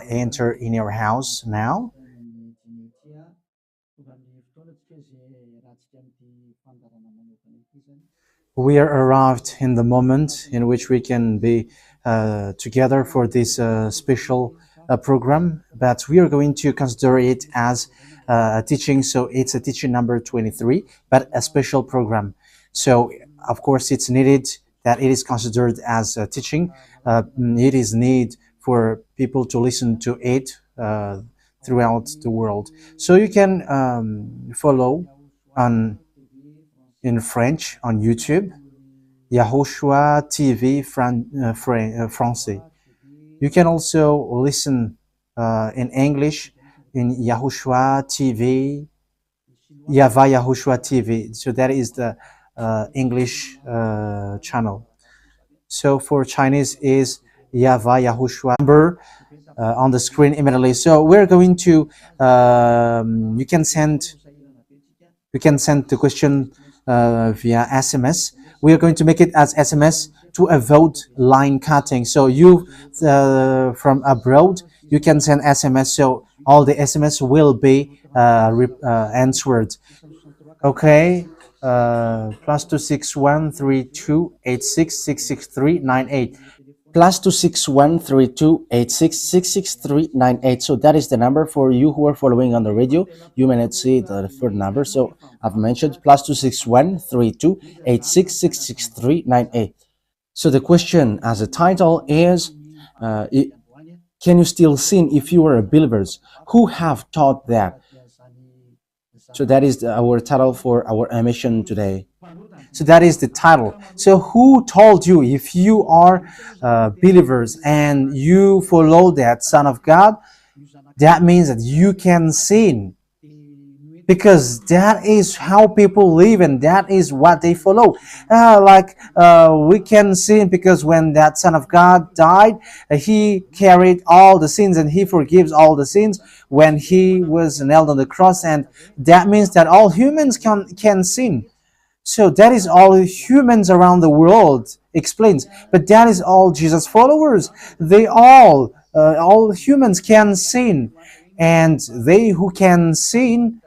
enter in your house now. We are arrived in the moment in which we can be together for this special program, but we are going to consider it as a teaching. So it's a teaching number 23, but a special program. So of course it's needed that it is considered as a teaching. It is need for people to listen to it throughout the world. So you can follow in French on YouTube, YAHOSHUAH TV Français. You can also listen in English in YAHOSHUAH TV, YAHVAH YAHOSHUAH TV. So that is the English channel. So for Chinese is YAHVAH YAHOSHUAH. Number on the screen immediately. So we're going to you can send the question via SMS. We are going to make it as SMS to avoid line cutting. So you from abroad, you can send SMS. So all the SMS will be answered. Okay. +2613286666398. +2613286666398. So that is the number for you who are following on the radio. You may not see the third number, so I've mentioned +2613286666398. So the question as a title is, can you still sin if you are a believers? Who have taught that? So that is our title for our emission today. So that is the title. So who told you if you are believers and you follow that Son of God, that means that you can sin? Because that is how people live and that is what they follow. We can sin because when that Son of God died, he carried all the sins and he forgives all the sins when he was nailed on the cross, and that means that all humans can sin. So that is all humans around the world explains, but that is all Jesus followers. They all humans can sin, and they who can sin,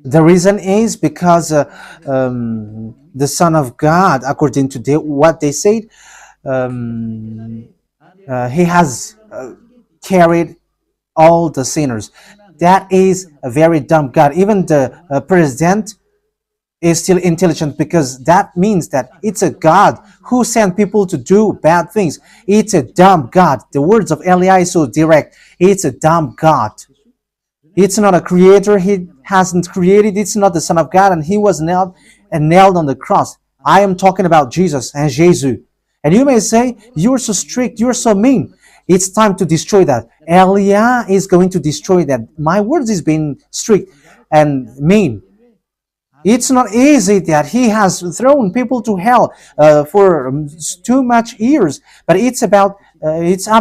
the reason is because the Son of God, according to what they said, he has carried all the sinners. That is a very dumb God. Even the president is still intelligent, because that means that it's a God who sent people to do bad things. It's a dumb God. The words of Eli is so direct. It's a dumb God. It's not a creator. He hasn't created. It's not the Son of God, and he was nailed on the cross. I am talking about Jesus and Jesus. And you may say, you're so strict, you're so mean. It's time to destroy that. Elia is going to destroy that. My words is being strict and mean. It's not easy that he has thrown people to hell for too much years, but it's up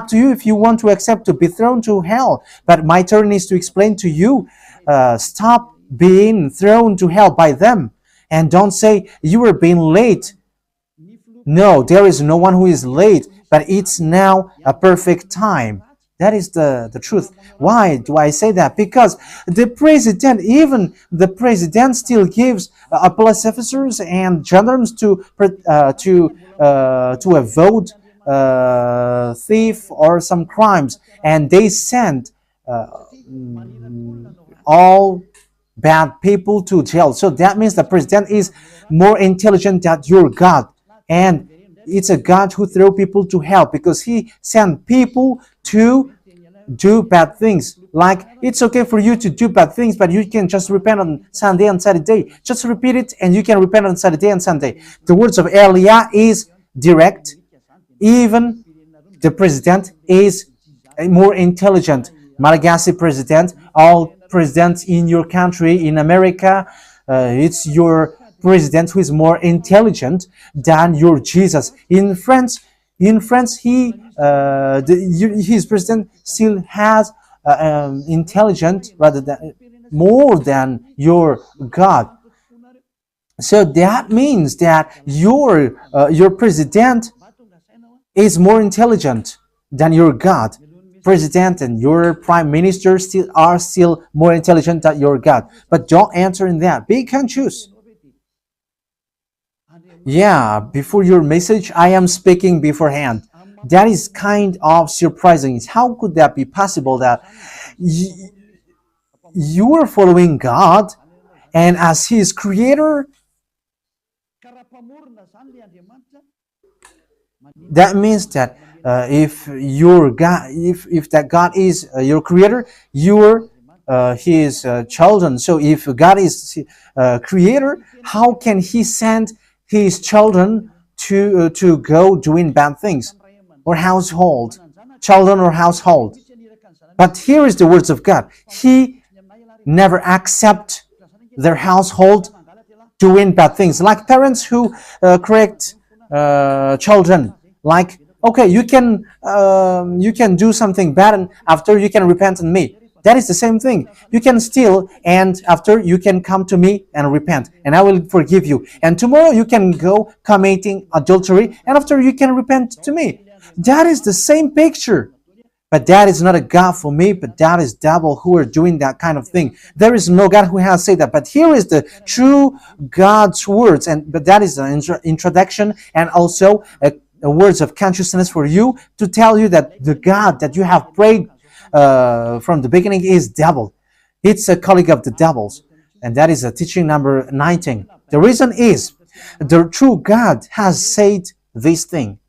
to you if you want to accept to be thrown to hell. But my turn is to explain to you, stop being thrown to hell by them, and don't say you were being late. No, there is no one who is late, but it's now a perfect time. That is the truth. Why do I say that? Because even the president still gives police officers and gendarmes to avoid thief or some crimes, and they send all bad people to jail. So that means the president is more intelligent than your God, and it's a God who throw people to hell because he sent people to do bad things. Like, it's okay for you to do bad things, but you can just repent on Sunday and Saturday. Just repeat it and you can repent on Saturday and Sunday. The words of Elia is direct. Even the president is more intelligent. Malagasy president, all presidents in your country, in America, it's your president who is more intelligent than your Jesus. In France, his president still has intelligent more than your God. So that means that your president is more intelligent. than your God. President and your prime minister still more intelligent than your God. But don't answer in that. Be conscious. Yeah, before your message, I am speaking beforehand. That is kind of surprising. How could that be possible that you are following God and as His creator, that means that if your God, if that God is your creator, you're His children. So if God is creator, how can He send His children to go doing bad things or household, children or household? But here is the words of God. He never accept their household doing bad things, like parents who correct children, like, okay, you can do something bad and after you can repent on me. That is the same thing. You can steal and after you can come to me and repent and I will forgive you. And tomorrow you can go committing adultery and after you can repent to me. That is the same picture. But that is not a God for me, but that is devil who are doing that kind of thing. There is no God who has said that. But here is the true God's words, and but that is an introduction and also a words of consciousness for you to tell you that the God that you have prayed from the beginning is devil. It's a colleague of the devils, and that is a teaching number 19. The reason is the true God has said this thing: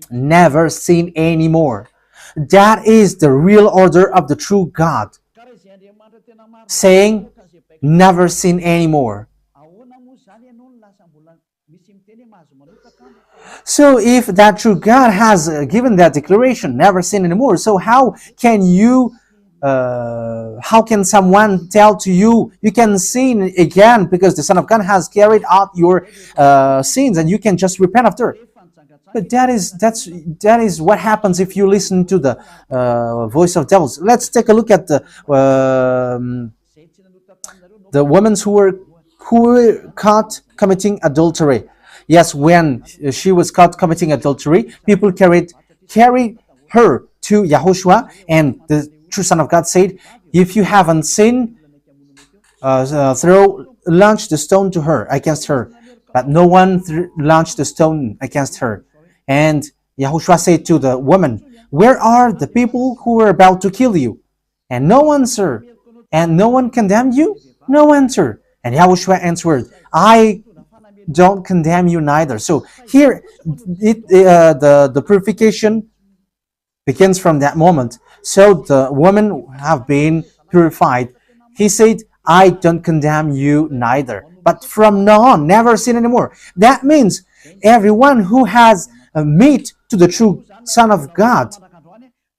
never sin anymore. That is the real order of the true God, saying never sin anymore. So if that true God has given that declaration, never sin anymore, so how can someone tell to you you can sin again because the Son of God has carried out your sins and you can just repent after? But that is what happens if you listen to the voice of devils. Let's take a look at the women who were caught committing adultery. Yes, when she was caught committing adultery, people carried her to YAHOSHUAH, and the true Son of God said, "If you haven't sinned, launch the stone to her against her." But no one launched the stone against her. And YAHOSHUAH said to the woman, "Where are the people who were about to kill you?" And no answer. And no one condemned you? No answer. And YAHOSHUAH answered, "I don't condemn you neither." So here, the purification begins from that moment. So the women have been purified. He said, "I don't condemn you neither. But from now on, never sin anymore." That means everyone who has met to the true Son of God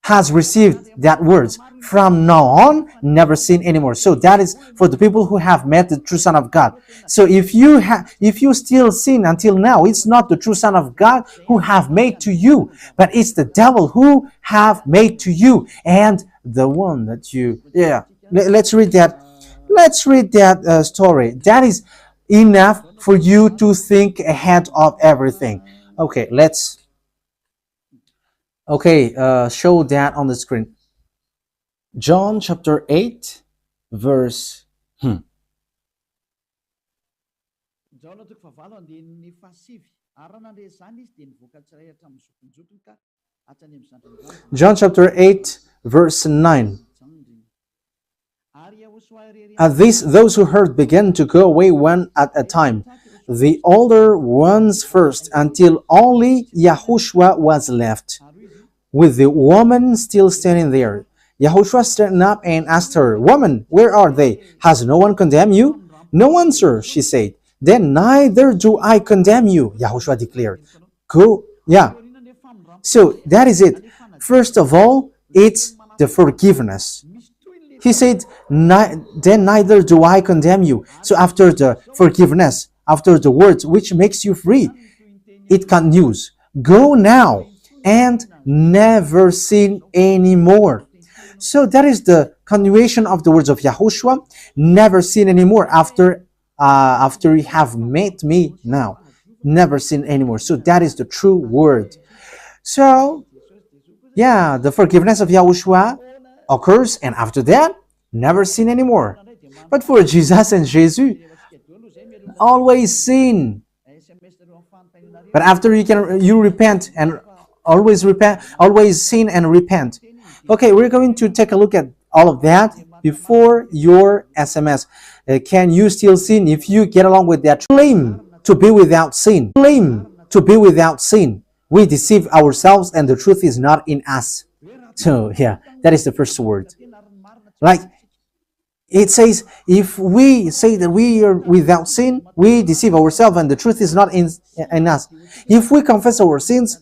has received that words. From now on, never sin anymore. So that is for the people who have met the true Son of God. So if you still sin until now, it's not the true Son of God who have made to you, but it's the devil who have made to you, and the one that you let's read that. Let's read that story. That is enough for you to think ahead of everything. Okay, let's show that on the screen. John chapter 8, verse John chapter 8, verse 9. At this, those who heard began to go away one at a time, the older ones first, until only YAHOSHUAH was left, with the woman still standing there. YAHOSHUAH stood up and asked her, "Woman, where are they? Has no one condemned you?" "No answer," she said. "Then neither do I condemn you," YAHOSHUAH declared. Go, yeah. So that is it. First of all, it's the forgiveness. He said, "Then neither do I condemn you." So after the forgiveness, after the words which makes you free, it continues. Go now and never sin anymore. So that is the continuation of the words of YAHOSHUAH. Never sin anymore after you have met me now. Never sin anymore. So that is the true word. So Yeah, the forgiveness of Yahushua occurs, and after that, never sin anymore. But for Jesus and Jesus, always sin. But after you repent and always sin and repent. Okay, we're going to take a look at all of that before your SMS. Can you still sin if you get along with that? Claim to be without sin. Claim to be without sin. We deceive ourselves and the truth is not in us. So yeah, that is the first word. Like it says, if we say that we are without sin, we deceive ourselves and the truth is not in us. If we confess our sins,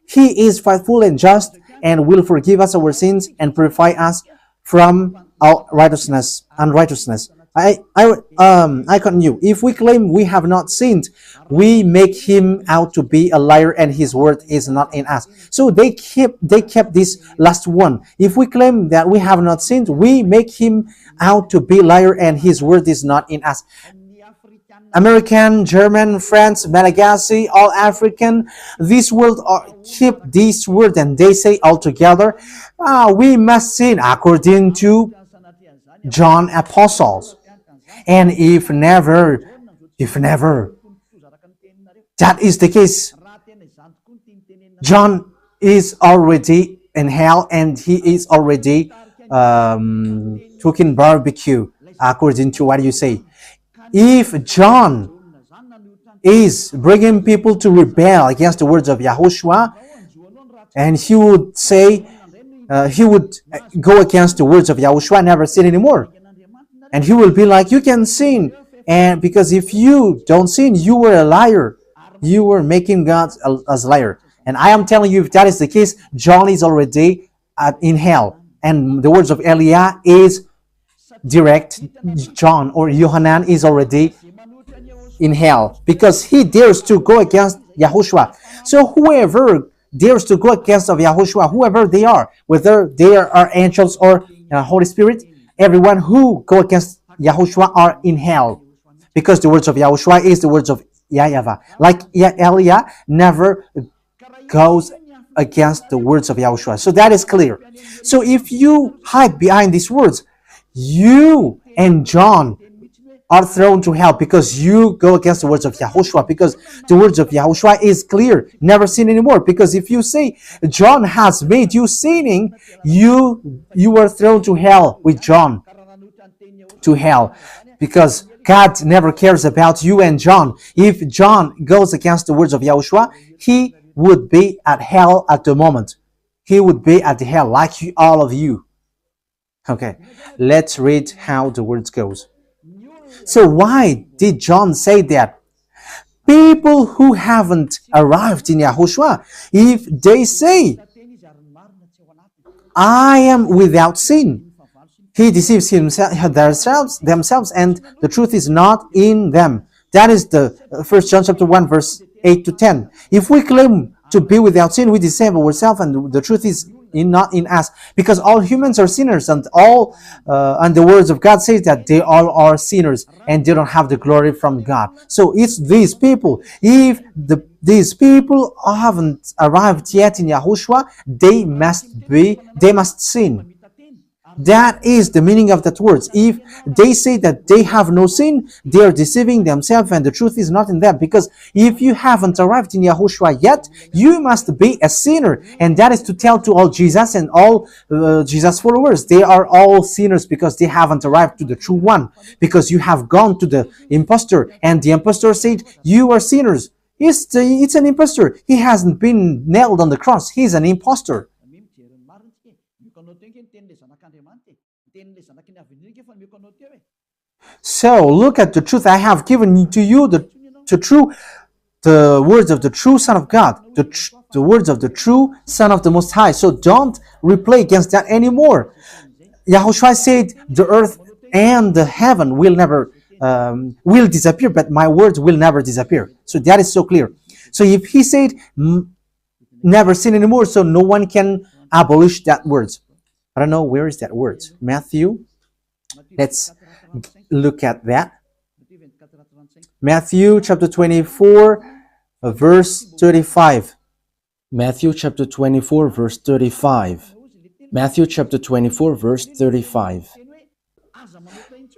He is faithful and just and will forgive us our sins and purify us from our unrighteousness. I continue. If we claim we have not sinned, we make Him out to be a liar and His word is not in us. So they kept this last one. If we claim that we have not sinned, we make Him out to be liar and His word is not in us. American, German, French, Malagasy, all African, this world keep this word and they say all together, we must sin according to John Apostles. And if never that is the case, John is already in hell and he is already cooking barbecue according to what you say. If John is bringing people to rebel against the words of Yahushua, and he would say, he would go against the words of Yahushua, never sin anymore. And he will be like, you can sin. And because if you don't sin, you were a liar. You were making God as a liar. And I am telling you, if that is the case, John is already in hell. And the words of Eliah is direct. John or Yohanan is already in hell because he dares to go against Yahushua. So whoever dares to go against of Yahushua, whoever they are, whether they are angels or Holy Spirit, everyone who go against Yahushua are in hell because the words of Yahushua is the words of YAHVAH. Like Eliah never goes against the words of Yahushua. So that is clear. So if you hide behind these words, you and John are thrown to hell because you go against the words of Yahushua, because the words of Yahushua is clear, never sin anymore. Because if you say John has made you sinning, you are thrown to hell with John, to hell, because God never cares about you and John. If John goes against the words of Yahushua, he would be at hell at the moment. He would be at the hell like all of you. Okay, let's read how the words goes. So why did John say that? People who haven't arrived in Yahushua, if they say, I am without sin, he deceives themselves and the truth is not in them. That is the 1 John chapter 1 verse 8 to 10. If we claim to be without sin, we deceive ourselves and the truth is not in us, because all humans are sinners and and the words of God says that they all are sinners and they don't have the glory from God. So it's these people. If these people haven't arrived yet in Yahushua, they must sin. That is the meaning of that words. If they say that they have no sin, they are deceiving themselves and the truth is not in them. Because if you haven't arrived in Yahushua yet, you must be a sinner. And that is to tell to all Jesus and all Jesus followers. They are all sinners because they haven't arrived to the true one. Because you have gone to the impostor and the impostor said, you are sinners. It's an impostor. He hasn't been nailed on the cross. He's an impostor. So look at the truth I have given to you, the words of the true Son of God, the words of the true Son of the Most High. So don't replay against that anymore. Yahushua said the earth and the heaven will never will disappear, but my words will never disappear. So that is so clear. So if he said never sin anymore, so no one can abolish that words. I don't know, where is that word? Matthew. Let's look at that. Matthew chapter 24, verse 35. Matthew chapter 24, verse 35. Matthew chapter 24, verse 35.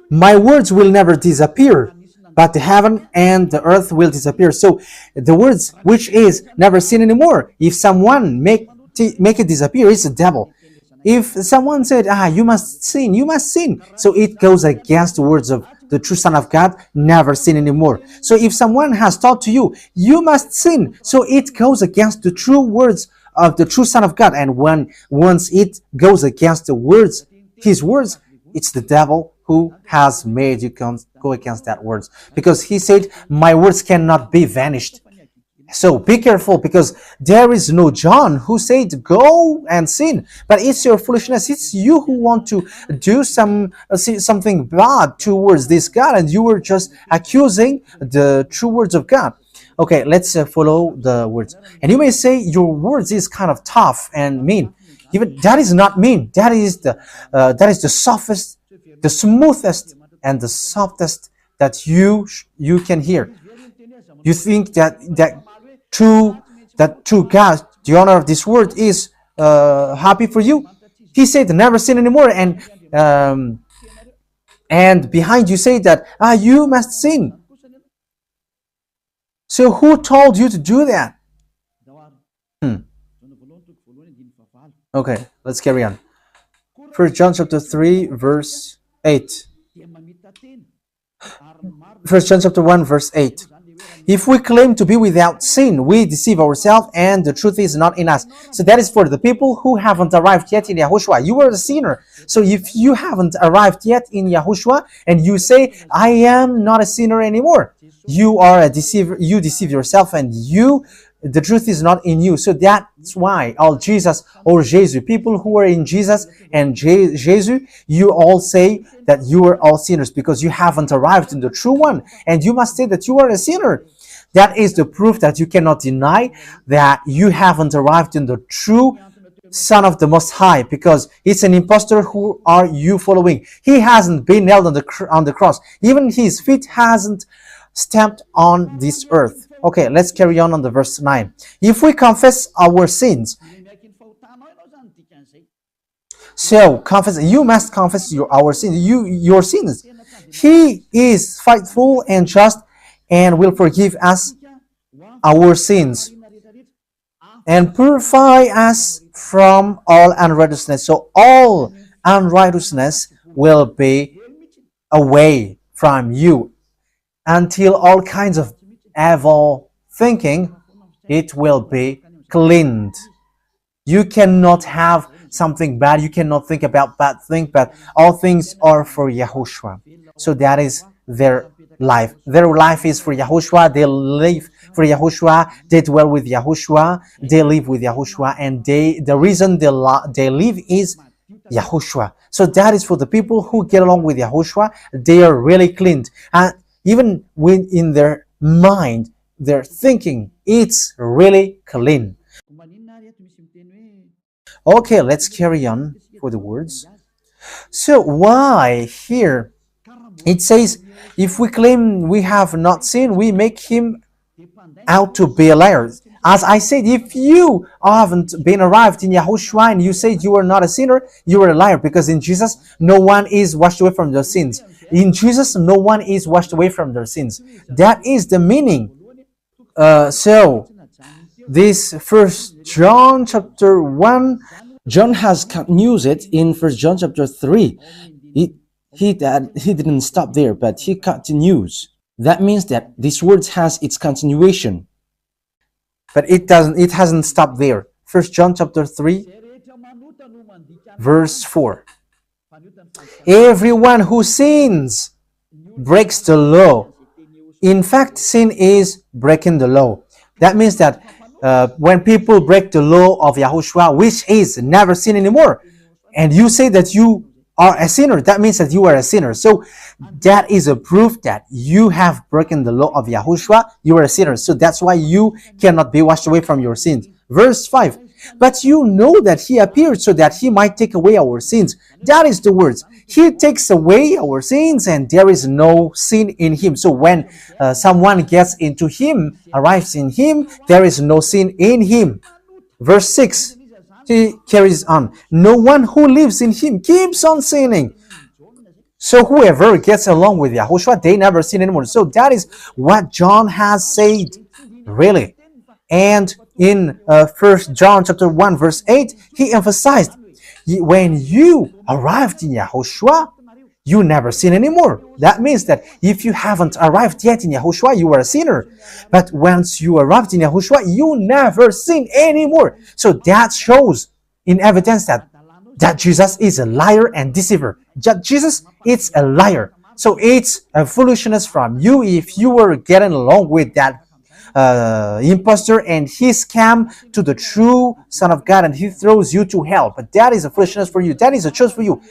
My words will never disappear, but the heaven and the earth will disappear. So the words which is never seen anymore, if someone make it disappear, it's the devil. If someone said, you must sin, you must sin. So it goes against the words of the true Son of God, never sin anymore. So if someone has taught to you, you must sin. So it goes against the true words of the true Son of God. And once it goes against the words, his words, it's the devil who has made you go against that words. Because he said, my words cannot be vanished. So be careful, because there is no John who said go and sin, but it's your foolishness. It's you who want to do something bad towards this God, and you were just accusing the true words of God. Okay, let's follow the words. And you may say your words is kind of tough and mean. Even that is not mean. That is the softest, the smoothest, and the softest that you can hear. You think that true God, the owner of this word, is happy for you? He said, never sin anymore, and behind you say that you must sin. So who told you to do that? Okay, let's carry on. 1 John chapter 3, verse 8. 1 John chapter 1, verse 8. If we claim to be without sin, we deceive ourselves, and the truth is not in us. So that is for the people who haven't arrived yet in Yahushua. You are a sinner. So if you haven't arrived yet in Yahushua, and you say, I am not a sinner anymore, you are a deceiver. You deceive yourself, and the truth is not in you. So that's why all Jesus or Jesus, people who are in Jesus and Jesus, you all say that you are all sinners, because you haven't arrived in the true one, and you must say that you are a sinner. That is the proof that you cannot deny that you haven't arrived in the true Son of the Most High, because it's an impostor. Who are you following? He hasn't been nailed on the cross. Even his feet hasn't stamped on this earth. Okay, let's carry on the verse 9. If we confess our sins, so you must confess your sins. He is faithful and just, and will forgive us our sins and purify us from all unrighteousness. So all unrighteousness will be away from you, until all kinds of evil thinking, it will be cleaned. You cannot have something bad. You cannot think about bad things, but all things are for Yahushua. So that is their life. Their life is for Yahushua. They live for Yahushua. They dwell with Yahushua. They live with Yahushua, and the reason they live is Yahushua. So that is for the people who get along with Yahushua. They are really cleaned, and even when in their mind, their thinking, it's really clean. Okay, let's carry on for the words. So why here it says, if we claim we have not sinned, we make him out to be a liar. As I said, if you haven't been arrived in Yahushua and you say you are not a sinner, you are a liar, because in Jesus no one is washed away from their sins. In Jesus no one is washed away from their sins. That is the meaning. So this 1 John chapter 1, John has continued it in 1 John chapter 3. He didn't stop there, but he continues. That means that this word has its continuation. But it hasn't stopped there. 1 John chapter 3, verse 4. Everyone who sins breaks the law. In fact, sin is breaking the law. That means that when people break the law of Yahushua, which is never sin anymore, and you say that you are a sinner, that means that you are a sinner. So that is a proof that you have broken the law of Yahushua. You are a sinner. So that's why you cannot be washed away from your sins. Verse 5. But you know that he appeared so that he might take away our sins. That is the words. He takes away our sins, and there is no sin in him. So when someone gets into him, arrives in him, there is no sin in him. Verse 6, he carries on. No one who lives in him keeps on sinning. So whoever gets along with Yahushua, they never sin anymore. So that is what John has said, really. And in 1 John chapter 1 verse 8, he emphasized, when you arrived in Yahushua, you never sin anymore. That means that if you haven't arrived yet in Yahushua, you are a sinner. But once you arrived in Yahushua, you never sin anymore. So that shows in evidence that Jesus is a liar and deceiver. Jesus is a liar. So it's a foolishness from you if you were getting along with that impostor and he scam to the true Son of God and he throws you to hell. But that is a foolishness for you. That is a choice for you.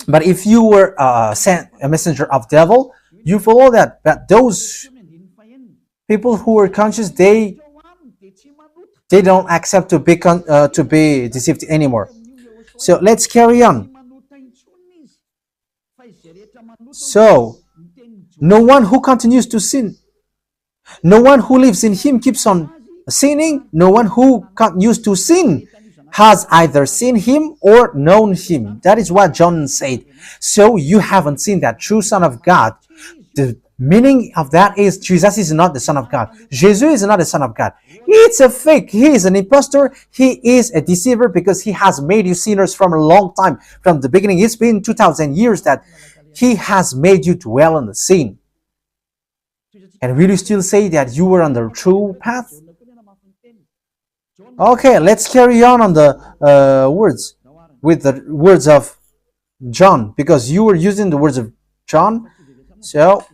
But if you were sent a messenger of devil, you follow that. But those people who are conscious, they don't accept to be deceived anymore. So let's carry on. So no one who continues to sin, no one who lives in him keeps on sinning. No one who continues to sin has either seen him or known him. That is what John said. So you haven't seen that true Son of God. The meaning of that is Jesus is not the Son of God. Jesus is not the Son of God. It's a fake. He is an impostor. He is a deceiver because he has made you sinners from a long time. From the beginning, it's been 2,000 years that he has made you dwell in the sin. And will you still say that you were on the true path? Okay, let's carry on the words with the words of John, because you were using the words of John. So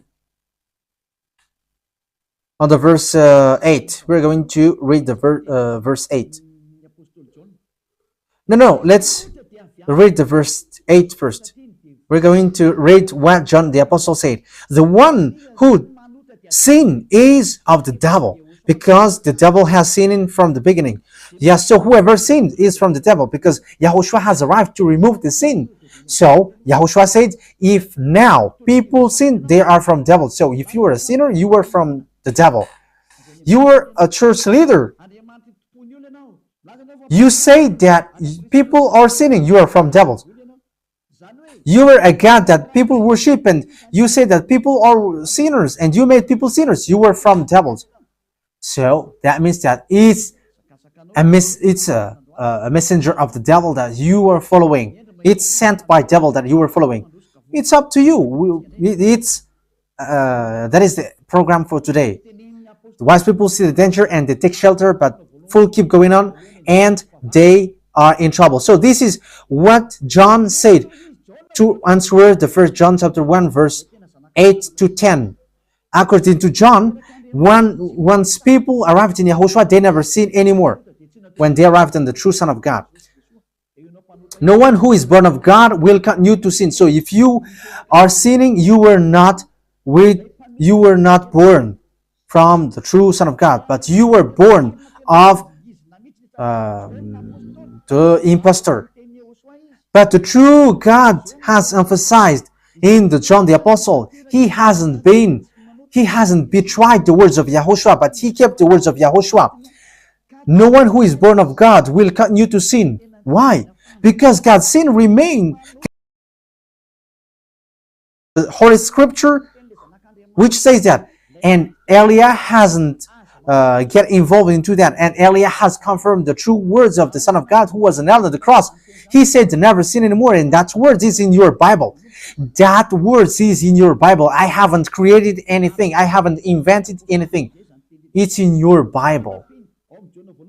on the verse 8, we're going to read the verse 8. No, let's read the verse 8 first. We're going to read what John the Apostle said. The one who sinned is of the devil, because the devil has sinned from the beginning. Yes, so whoever sinned is from the devil, because Yahushua has arrived to remove the sin. So Yahushua said, if now people sin, they are from devil. So if you were a sinner, you were from the devil. You were a church leader. You say that people are sinning, you are from devils. You were a God that people worship, and you say that people are sinners, and you made people sinners, you were from devils. So that means that it's a messenger of the devil that you are following. It's sent by devil that you are following. It's up to you. That is the program for today. The wise people see the danger and they take shelter, but fools keep going on and they are in trouble. So this is what John said to answer the 1 John chapter 1 verse 8 to 10. According to John, once people arrived in Yahushua, they never sin anymore when they arrived in the true Son of God. No one who is born of God will continue to sin. So if you are sinning, you were not born from the true Son of God, but you were born of the impostor. But the true God has emphasized in the John the Apostle, he hasn't betrayed the words of Yahushua, but he kept the words of Yahushua. No one who is born of God will continue to sin. Why? Because God's sin remains. The Holy Scripture, which says that, and Elia hasn't get involved into that, and Elia has confirmed the true words of the Son of God who was nailed on the cross. He said to never sin anymore, and that word is in your Bible. That word is in your Bible. I haven't created anything. I haven't invented anything. It's in your Bible.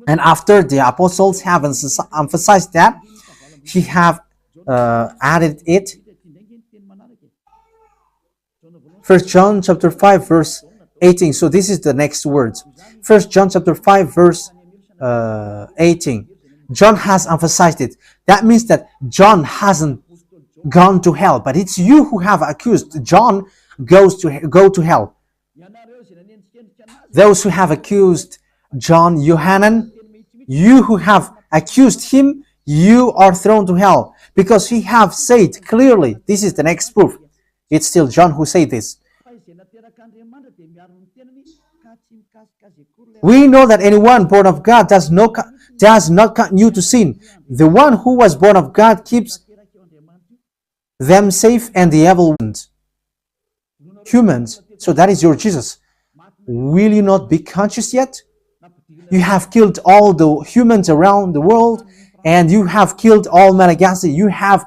And after the apostles have emphasized that, he have added it. 1 John chapter 5 verse 18. So this is the next words. 1 John chapter 5 verse 18. John has emphasized it. That means that John hasn't gone to hell, but it's you who have accused John go to hell. Those who have accused John Yohanan, you who have accused him, you are thrown to hell, because he have said clearly. This is the next proof. It's still John who said this. We know that anyone born of God does not continue to sin. The one who was born of God keeps them safe, and the evil ones, humans. So that is your Jesus. Will you not be conscious yet? You have killed all the humans around the world, and you have killed all Malagasy. You have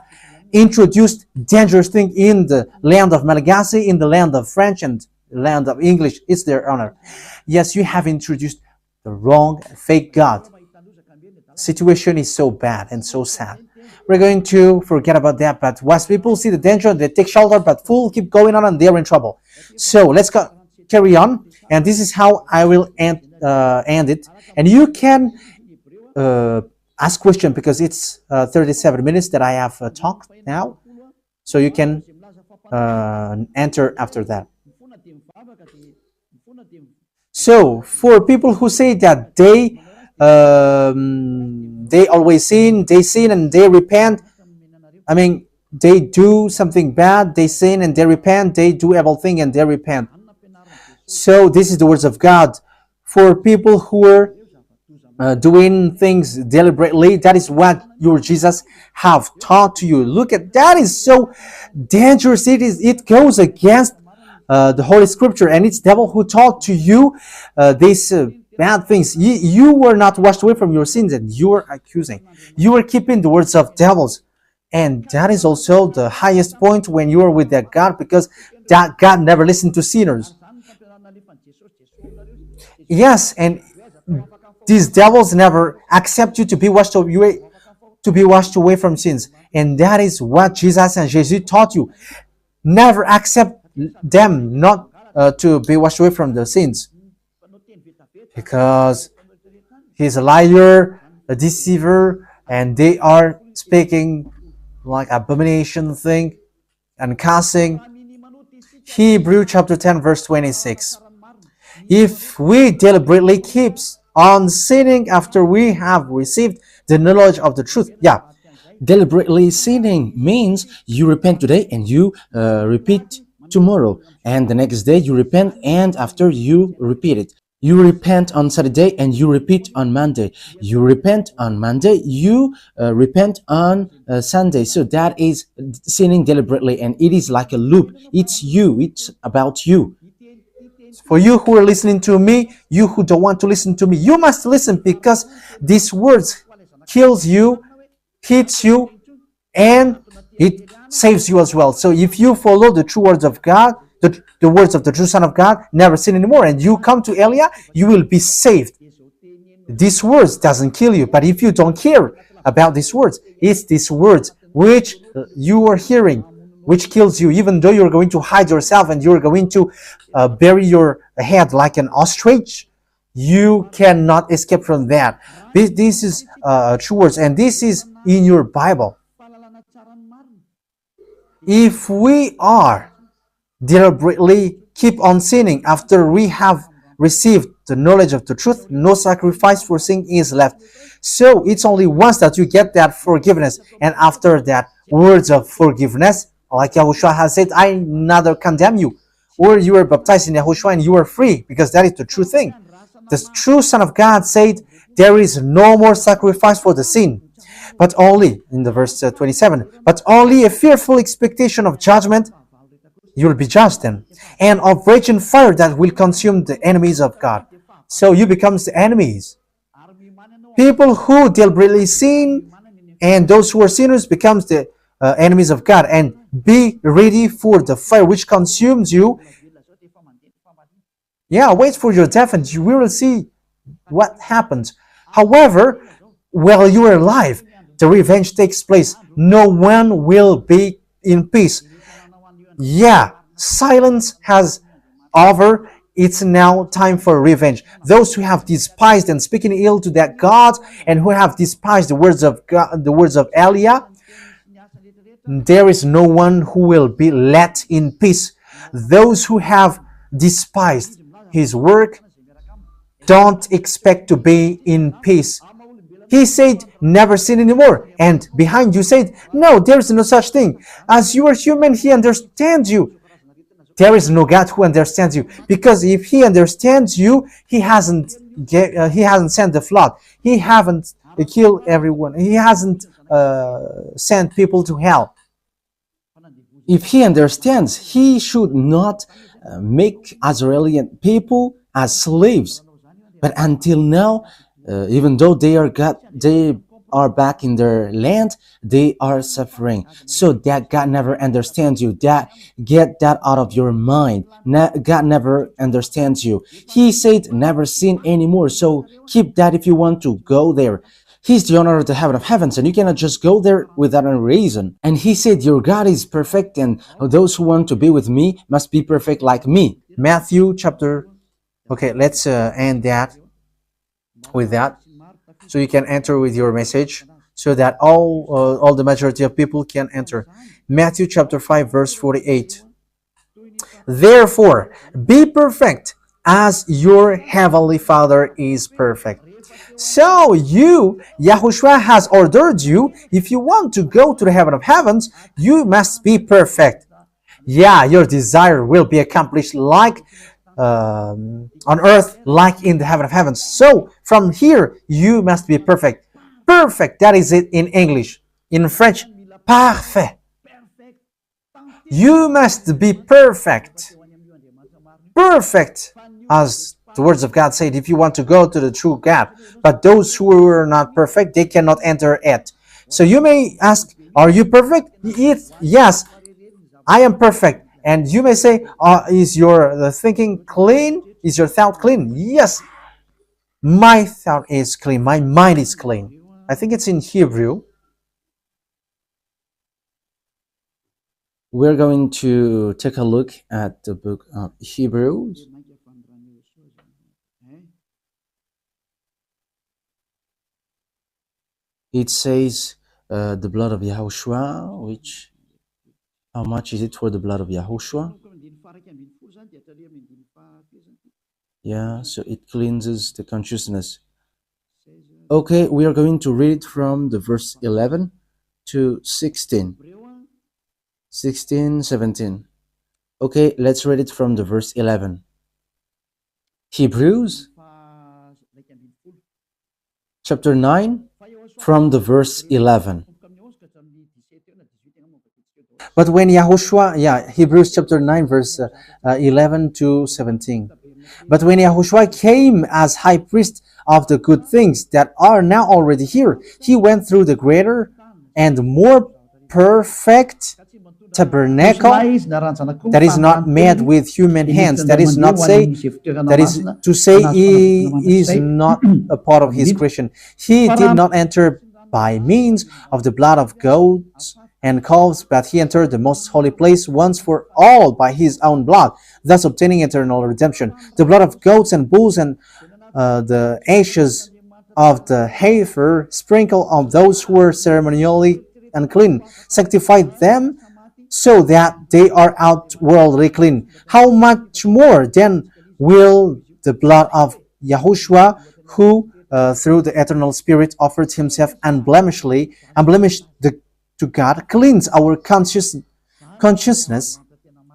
introduced dangerous things in the land of Malagasy, in the land of French, and the land of English. It's their honor. Yes, you have introduced the wrong, fake God. Situation is so bad and so sad. We're going to forget about that, but once people see the danger, they take shelter, but fools keep going on and they're in trouble. So let's carry on, and this is how I will end it. And you can ask question, because it's 37 minutes that I have talked now, so you can enter after that. So for people who say that they always sin, and they repent. I mean, they do something bad, they sin and they repent, they do evil thing and they repent. So this is the words of God. For people who are doing things deliberately, that is what your Jesus have taught to you. Look at that, is so dangerous. It goes against the Holy Scripture, and it's devil who taught to you these bad things. You were not washed away from your sins, and you were accusing. You were keeping the words of devils. And that is also the highest point when you are with that God, because that God never listened to sinners. Yes, and these devils never accept you to be washed away from sins. And that is what Jesus and Jesus taught you. Never accept them not to be washed away from the sins, because he's a liar, a deceiver, and they are speaking like abomination thing and cussing. Hebrew chapter 10 verse 26. If we deliberately keep on sinning after we have received the knowledge of the truth. Yeah, Deliberately sinning means you repent today and you repeat tomorrow, and the next day you repent, and after you repeat it. You repent on Saturday and you repeat on Monday. You repent on Monday, you repent on Sunday. So that is sinning deliberately, and it is like a loop. It's you, it's about you. for you who are listening to me, you who don't want to listen to me, you must listen, because these words kills you, hits you, and it saves you as well. So if you follow the true words of God, the words of the true Son of God, never sin anymore, and you come to Elia, you will be saved. These words doesn't kill you, but if you don't care about these words, it's these words which you are hearing which kills you, even though you're going to hide yourself and you're going to bury your head like an ostrich. You cannot escape from that. This is true words, and this is in your Bible. If we are deliberately keep on sinning after we have received the knowledge of the truth, no sacrifice for sin is left. So it's only once that you get that forgiveness, and after that, words of forgiveness, like Yahushua has said, I neither condemn you. Or you are baptized in Yahushua and you are free, because that is the true thing. The true Son of God said, there is no more sacrifice for the sin, but only, in the verse 27, but only a fearful expectation of judgment. You will be judged then, and of raging fire that will consume the enemies of God. So you become the enemies. People who deliberately sin and those who are sinners becomes the enemies of God, and be ready for the fire which consumes you. Yeah, wait for your death and you will see what happens. However, while you are alive, the revenge takes place. No one will be in peace. Yeah, silence has over. It's now time for revenge. Those who have despised and speaking ill to that God, and who have despised the words of God, the words of Elia, there is no one who will be let in peace. Those who have despised his work don't expect to be in peace. He said, never sin anymore. And behind you said, no, there is no such thing. As you are human, he understands you. There is no God who understands you, because if He understands you, He hasn't sent the flood. He haven't killed everyone. He hasn't sent people to hell. If He understands, He should not make Israeli people as slaves. But until now, even though they are back in their land, they are suffering. So that God never understands you. Get that out of your mind. God never understands you. He said never sin anymore. So keep that if you want to go there. He's the owner of the heaven of heavens, and you cannot just go there without a reason. And He said, your God is perfect, and those who want to be with me must be perfect like me. Matthew chapter. Okay, let's end that with that, so you can enter with your message, so that all the majority of people can enter. Matthew chapter 5 verse 48. Therefore, be perfect as your heavenly Father is perfect. So Yahushua has ordered you, if you want to go to the heaven of heavens, you must be perfect. Yeah, your desire will be accomplished like on earth, like in the heaven of heavens. So from here, you must be perfect. Perfect, that is it in English. In French, parfait. You must be perfect. Perfect, as the words of God said, if you want to go to the true God. But those who are not perfect, they cannot enter it. So you may ask, are you perfect? Yes, I am perfect. And you may say, is your thinking clean? Is your thought clean? Yes, my thought is clean. My mind is clean. I think it's in Hebrew. We're going to take a look at the book of Hebrews. It says the blood of Yahushua, which, how much is it for the blood of Yahushua? Yeah, so it cleanses the consciousness. Okay, we are going to read from the verse 11 to 16. 16, 17. Okay, let's read it from the verse 11. Hebrews chapter 9 from the verse 11. But when Yahushua, Hebrews chapter 9 verse 11 to 17. But when Yahushua came as high priest of the good things that are now already here, He went through the greater and more perfect tabernacle that is not made with human hands. That is to say He is not a part of His creation. He did not enter by means of the blood of goats and calves, but He entered the most holy place once for all by His own blood, thus obtaining eternal redemption. The blood of goats and bulls and the ashes of the heifer sprinkled on those who were ceremonially unclean, sanctified them so that they are outwardly clean. How much more then will the blood of Yahushua, who through the eternal Spirit offered Himself unblemished to God, cleanse our consciousness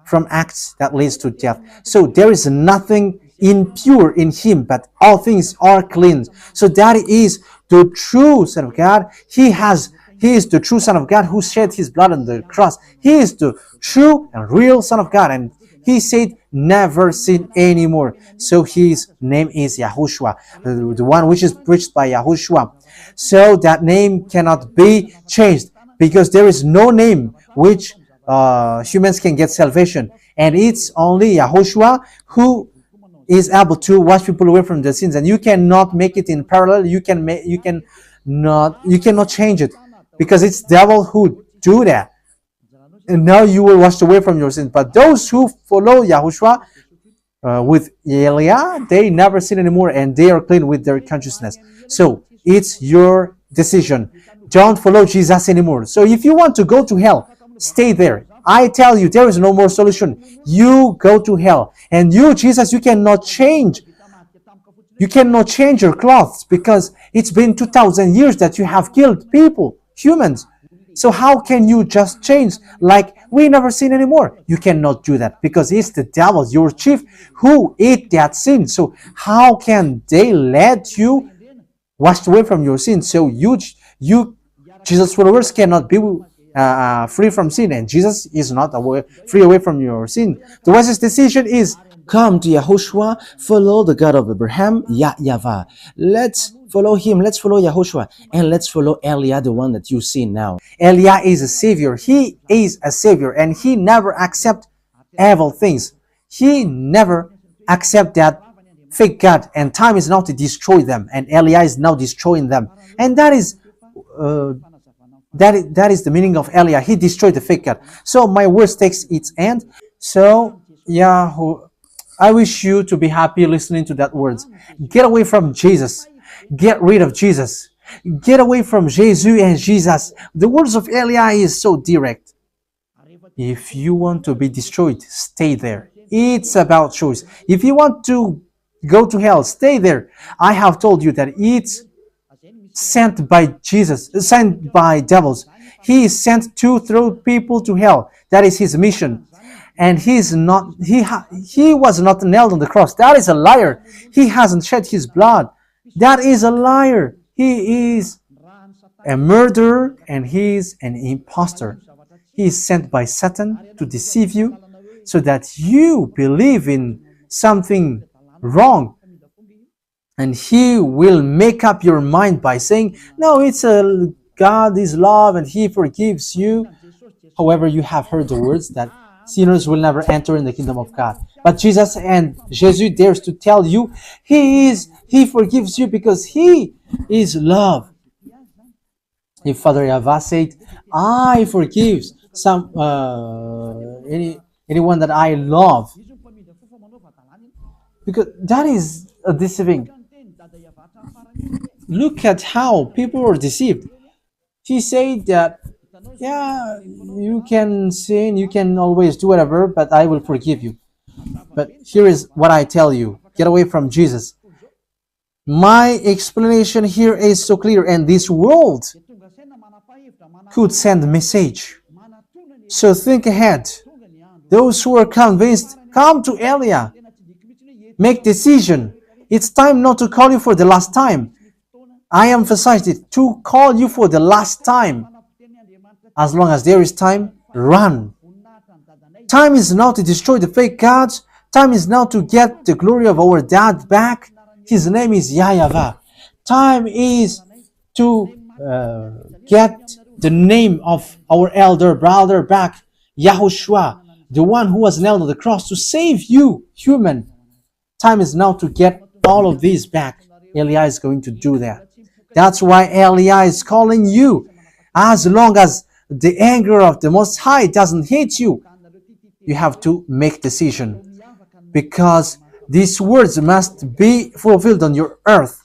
from acts that leads to death. So there is nothing impure in Him, but all things are cleansed. So that is the true Son of God. He is the true Son of God who shed His blood on the cross. He is the true and real Son of God, and He said never sin anymore. So His name is Yahushua, the one which is preached by Yahushua. So that name cannot be changed, because there is no name which humans can get salvation, and it's only Yahushua who is able to wash people away from their sins. And you cannot make it in parallel. You cannot change it, because it's devil who do that. And now you will wash away from your sins. But those who follow Yahushua with Elia, they never sin anymore, and they are clean with their consciousness. So it's your decision. Don't follow Jesus anymore. So if you want to go to hell, stay there. I tell you, there is no more solution. You go to hell. And you, Jesus, you cannot change. You cannot change your clothes, because it's been 2,000 years that you have killed people, humans. So how can you just change like we never sin anymore? You cannot do that because it's the devil, your chief, who ate that sin. So how can they let you washed away from your sin? So you, Jesus' followers cannot be free from sin, and Jesus is not free away from your sin. The wisest decision is Come to Yahushua, follow the God of Abraham, YAHVAH. Let's follow him, let's follow Yahushua, and let's follow Eliah, the one that you see now. Eliah is a savior. He is a savior, and he never accept evil things. He never accept that fake God, and time is now to destroy them, and Eliah is now destroying them, and that is the meaning of Eliah. He destroyed the fake God. So my words takes its end. So I wish you to be happy listening to that words. Get away from Jesus. Get rid of Jesus. Get away from Jesus and Jesus. The words of Eliah is so direct. If you want to be destroyed, stay there. It's about choice. If you want to go to hell, stay there. I have told you that it's sent by Jesus, sent by devils. He is sent to throw people to hell. That is his mission. And he was not nailed on the cross. That is a liar. He hasn't shed his blood. That is a liar. He is a murderer and he is an impostor. He is sent by Satan to deceive you so that you believe in something wrong. And he will make up your mind by saying, no, God is love and he forgives you. However, you have heard the words that sinners will never enter in the kingdom of God. But Jesus dares to tell you, he forgives you because he is love. If Father YAHVAH said, I forgive anyone that I love, because that is a deceiving. Look at how people are deceived. He said that, yeah, you can sin, you can always do whatever, but I will forgive you. But here is what I tell you. Get away from Jesus. My explanation here is so clear, and this world could send a message. So think ahead. Those who are convinced, come to Eliah. Make decision. It's time not to call you for the last time. I emphasized it, to call you for the last time. As long as there is time, run. Time is now to destroy the fake gods. Time is now to get the glory of our dad back. His name is YAHVAH. Time is to get the name of our elder brother back, YAHOSHUAH, the one who was nailed on the cross to save you, human. Time is now to get all of these back. Eliah is going to do that. That's why Eliah is calling you. As long as the anger of the Most High doesn't hit you, you have to make decision, because these words must be fulfilled on your earth.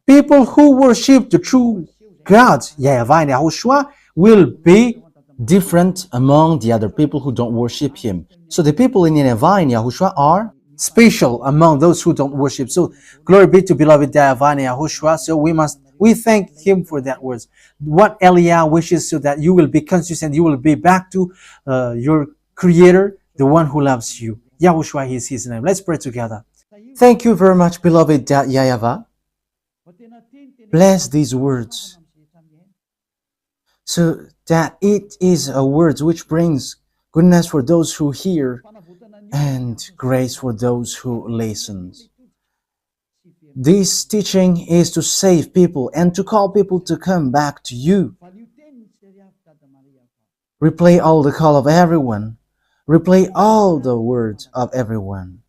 People who worship the true God, YAHVAH and YAHOSHUAH, will be different among the other people who don't worship him. So the people in YAHVAH and YAHOSHUAH are special among those who don't worship. So glory be to beloved YAHVAH and YAHOSHUAH. So we thank him for that words. What Eliah wishes, so that you will be consistent, you will be back to your Creator, the one who loves you. YAHOSHUAH is his name. Let's pray together. Thank you very much, beloved YAHVAH. Bless these words, so that it is a word which brings goodness for those who hear and grace for those who listen. This teaching is to save people and to call people to come back to you. Replay all the call of everyone. Replay all the words of everyone.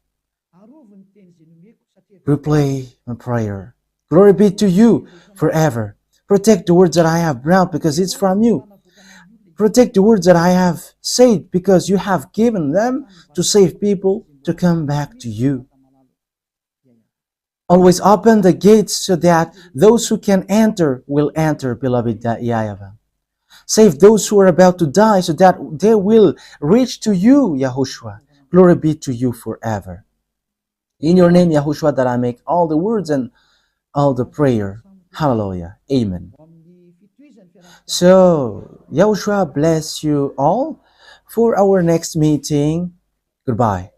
Replay my prayer. Glory be to you forever. Protect the words that I have brought, because it's from you. Protect the words that I have said, because you have given them to save people to come back to you. Always open the gates so that those who can enter will enter, beloved YAHVAH. Save those who are about to die so that they will reach to you, YAHOSHUAH. Glory be to you forever. In your name, YAHOSHUAH, that I make all the words and all the prayer. Hallelujah. Amen. So, Yahushua bless you all for our next meeting. Goodbye.